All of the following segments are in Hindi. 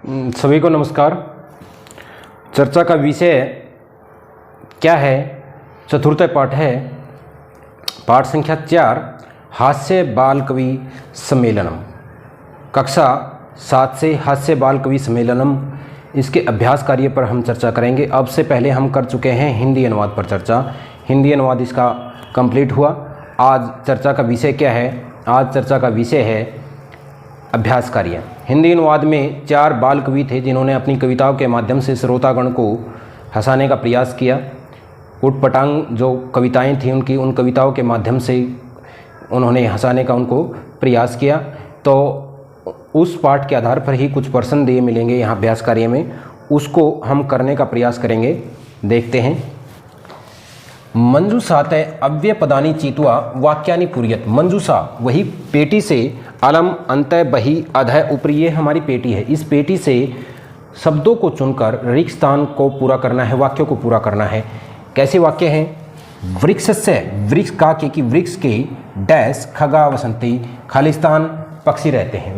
सभी को नमस्कार। चर्चा का विषय क्या है? चतुर्थ पाठ है, पाठ संख्या 4, हास्य बाल कवि सम्मेलनम। कक्षा 7 से हास्य बाल कवि सम्मेलनम, इसके अभ्यास कार्य पर हम चर्चा करेंगे। अब से पहले हम कर चुके हैं हिंदी अनुवाद पर चर्चा। हिंदी अनुवाद इसका कंप्लीट हुआ। आज चर्चा का विषय क्या है? आज चर्चा का विषय है अभ्यास कार्य। हिंदी अनुवाद में 4 बाल कवि थे जिन्होंने अपनी कविताओं के माध्यम से श्रोतागण को हंसाने का प्रयास किया। उटपटांग जो कविताएं थी उन कविताओं के माध्यम से उन्होंने हंसाने का उनको प्रयास किया। तो उस पाठ के आधार पर ही कुछ प्रश्न दिए मिलेंगे यहाँ अभ्यास कार्य में, उसको हम करने का प्रयास करेंगे। देखते हैं। मंजूषातः अव्यय पदानि चित्वा वाक्यानि पूरयत। मंजूषा वही पेटी से, अलम अंतः बहि अधः ऊपरी, ये हमारी पेटी है। इस पेटी से शब्दों को चुनकर रिक्त स्थान को पूरा करना है, वाक्यों को पूरा करना है। कैसे वाक्य हैं? वृक्ष से, वृक्ष का कि वृक्ष के डैश खगा वसंती, खालिस्तान पक्षी रहते हैं।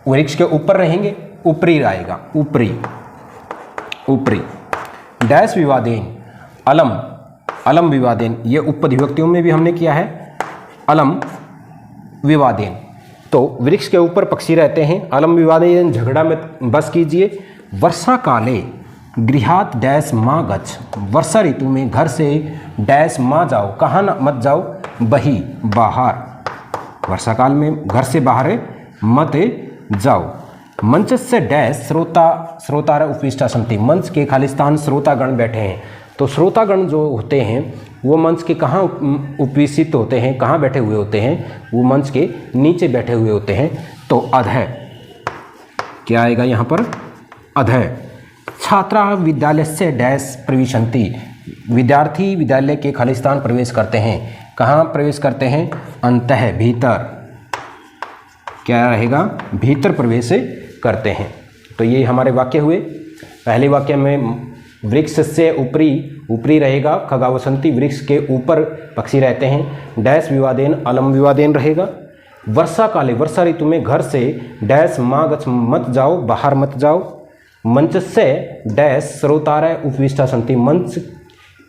वृक्ष के ऊपर रहेंगे, ऊपरी आएगा, ऊपरी ऊपरी। डैश विवादेन, अलम, अलम विवादेन, ये उपधिविभक्तियों में भी हमने किया है, अलम विवादेन। तो वृक्ष के ऊपर पक्षी रहते हैं, अलम विवादेन, झगड़ा में बस कीजिए। वर्षा काले गृहात डैश माँ गच्छ, वर्षा ऋतु में घर से डैश माँ जाओ, कहाँ मत जाओ, बही बाहर, वर्षा काल में घर से बाहर मत जाओ। मंच से डैश श्रोतार उपविष्टा सन्ति, मंच के खालिस्तान श्रोतागण बैठे हैं। तो श्रोतागण जो होते हैं वो मंच के कहाँ उपविष्ट होते हैं, कहाँ बैठे हुए होते हैं? वो मंच के नीचे बैठे हुए होते हैं। तो अधः क्या आएगा यहाँ पर? अधः। छात्रा विद्यालय से डैश प्रविशन्ति, विद्यार्थी विद्यालय के खालिस्तान प्रवेश करते हैं। कहाँ प्रवेश करते हैं? अंतः, भीतर। क्या रहेगा? भीतर प्रवेश करते हैं। तो ये हमारे वाक्य हुए। पहले वाक्य में वृक्ष से ऊपरी, ऊपरी रहेगा, खगा वसंती, वृक्ष के ऊपर पक्षी रहते हैं। डैश विवादेन, अलम विवादेन रहेगा। वर्षा काले, वर्षा ऋतु में घर से डैश माँ गच्छ, मत जाओ, बाहर मत जाओ। मंच से डैश श्रोतारः उपविष्टा सन्ति, मंच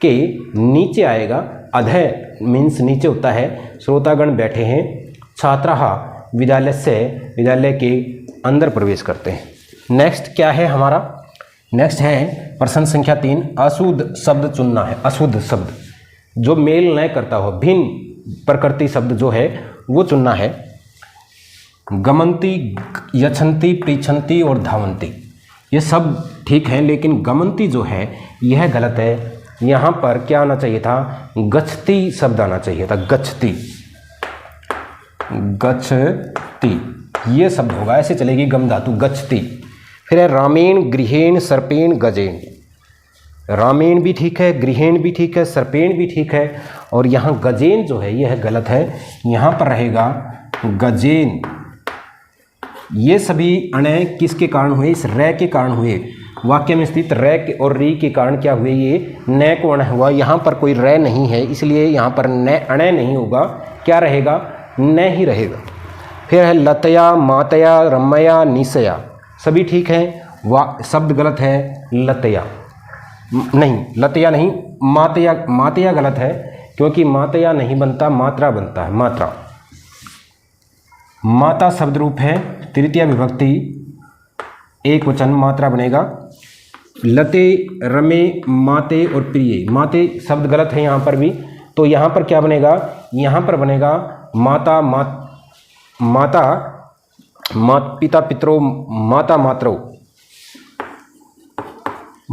के नीचे आएगा, अधः मीन्स नीचे होता है, श्रोतागण बैठे हैं। छात्राः विद्यालय से, विद्यालय के अंदर प्रवेश करते हैं। नेक्स्ट क्या है हमारा? नेक्स्ट है प्रश्न संख्या 3, अशुद्ध शब्द चुनना है। अशुद्ध शब्द जो मेल न करता हो, भिन्न प्रकृति शब्द जो है वो चुनना है। गमंती, यछंती, पृछंती और धावंती, ये सब ठीक है, लेकिन गमंती जो है यह गलत है। यहाँ पर क्या आना चाहिए था? गच्छती शब्द आना चाहिए था। गच्छती, गच्छती ये शब्द होगा, ऐसे चलेगी गम धातु, गच्छती। फिर है रामेण, गृहेण, सर्पेण, गजेन। रामेण भी ठीक है, गृहेण भी ठीक है, सर्पेण भी ठीक है, और यहाँ गजेन जो है यह गलत है। यहाँ पर रहेगा गजेन। ये सभी अणय किसके कारण हुए? इस रै के कारण हुए। वाक्य में स्थित रै और री के कारण क्या हुए? ये न को अणय हुआ। यहाँ पर कोई रै नहीं है, इसलिए यहाँ पर न अणय नहीं होगा। क्या रहेगा? न ही रहेगा। फिर है लतया, मातया, रमया, निशया, सभी ठीक हैं। शब्द गलत है, लतया नहीं, लतया नहीं, मातया, मातया गलत है, क्योंकि मातया नहीं बनता, मात्रा बनता है, मात्रा। माता शब्द रूप है, तृतीया विभक्ति, एक वचन, मात्रा बनेगा। लते, रमे, माते और प्रिय, माते शब्द गलत है यहाँ पर भी। तो यहाँ पर क्या बनेगा? यहाँ पर बनेगा माता, माता, पिता पितरो, माता मात्रो,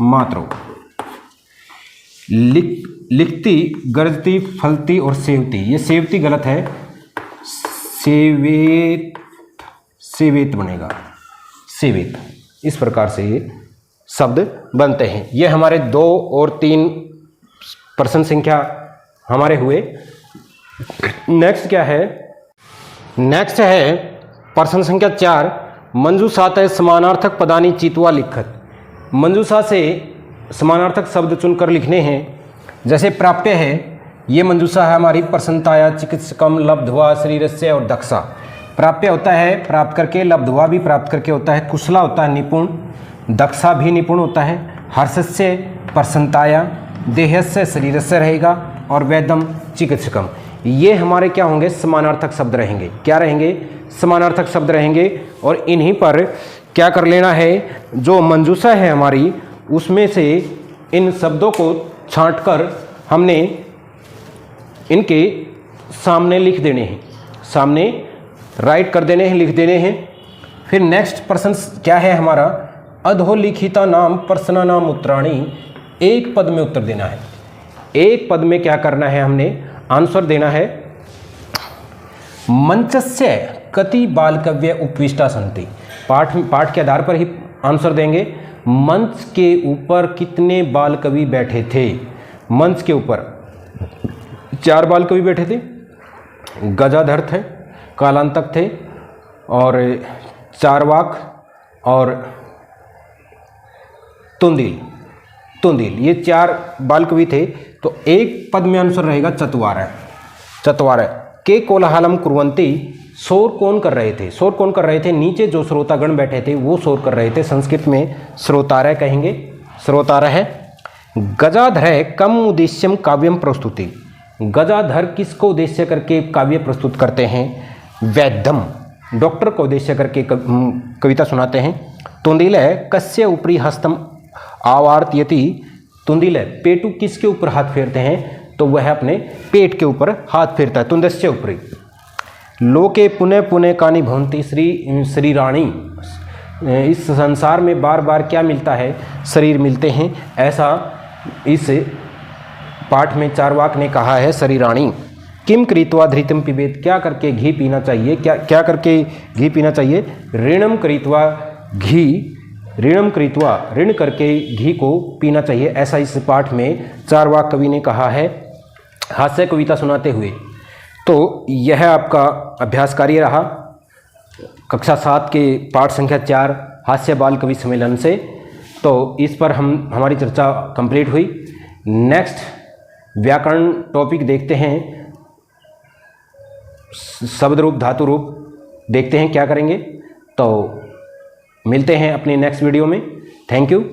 मात्रो। लिखती, गरजती, फलती और सेवती, ये सेवती गलत है, सेवेत, सेवेत बनेगा, सेवेत। इस प्रकार से ये शब्द बनते हैं। ये हमारे 2 और 3 प्रश्न संख्या हमारे हुए। नेक्स्ट क्या है? नेक्स्ट है प्रश्न संख्या 4, मंजूषातः समानार्थक पदानि चित्वा लिखत। मंजूषा से समानार्थक शब्द चुनकर लिखने हैं। जैसे प्राप्य है, ये मंजूषा है हमारी, प्रसन्नताया चिकित्सकम लब्ध्वा शरीरस्य और दक्षा। प्राप्य होता है प्राप्त करके, लब्ध्वा भी प्राप्त करके होता है, कुशला होता है निपुण, दक्षा भी निपुण होता है, हर्षस्य प्रसन्नताया, देहस्य शरीरस्य रहेगा, और वैदम चिकित्सकम। ये हमारे क्या होंगे, समानार्थक शब्द रहेंगे। क्या रहेंगे, समानार्थक शब्द रहेंगे। और इन्हीं पर क्या कर लेना है, जो मंजूषा है हमारी उसमें से इन शब्दों को छांटकर हमने इनके सामने लिख देने हैं, सामने राइट कर देने हैं, लिख देने हैं। फिर नेक्स्ट प्रश्न क्या है हमारा, अधोलिखिता नाम प्रश्न नाम उत्तराणी, एक पद में उत्तर देना है। एक पद में क्या करना है, हमने आंसर देना है। मंचस्य कति बालकव्य उपविष्टा सन्ति, पाठ के आधार पर ही आंसर देंगे। मंच के ऊपर कितने बाल कवि बैठे थे, मंच के ऊपर 4 बाल कवि बैठे थे, गजाधर थे, कालांतक थे, और चारवाक और तुंदिल, ये 4 बाल कवि थे। तो एक पद में आंसर रहेगा चत्वारः। के कोलाहलम कुर्वन्ति, शोर कौन कर रहे थे, शोर कौन कर रहे थे, नीचे जो श्रोतागण बैठे थे वो शोर कर रहे थे, संस्कृत में श्रोतारः कहेंगे, श्रोतारः। गजाधर कम उद्देश्यम काव्यम प्रस्तुति, गजाधर किसको उद्देश्य करके काव्य प्रस्तुत करते हैं, वैद्यम, डॉक्टर को उद्देश्य करके कविता सुनाते हैं। तुंदिल कस्य ऊपरी हस्तम आवार्तयति, तुंदिल पेटू किसके ऊपर हाथ फेरते हैं, तो वह अपने पेट के ऊपर हाथ फेरता है, तुंदस्य ऊपरी। लोके पुनः पुनः कानि भवन्ति श्री रानी, इस संसार में बार बार क्या मिलता है, शरीर मिलते हैं, ऐसा इस पाठ में चारवाक ने कहा है। श्री रानी किम कृत्वा धृतम पिबेत, क्या करके घी पीना चाहिए, क्या करके घी पीना चाहिए, ऋणम कृत्वा घी, ऋणम कृत्वा ऋण करके घी को पीना चाहिए, ऐसा इस पाठ में चारवाक कवि ने कहा है हास्य कविता सुनाते हुए। तो यह आपका अभ्यास कार्य रहा कक्षा 7 के पाठ संख्या 4 हास्य बाल कवि सम्मेलन से। तो इस पर हमारी चर्चा कंप्लीट हुई। नेक्स्ट व्याकरण टॉपिक देखते हैं, शब्द रूप धातु रूप देखते हैं क्या करेंगे। तो मिलते हैं अपने नेक्स्ट वीडियो में। Thank you.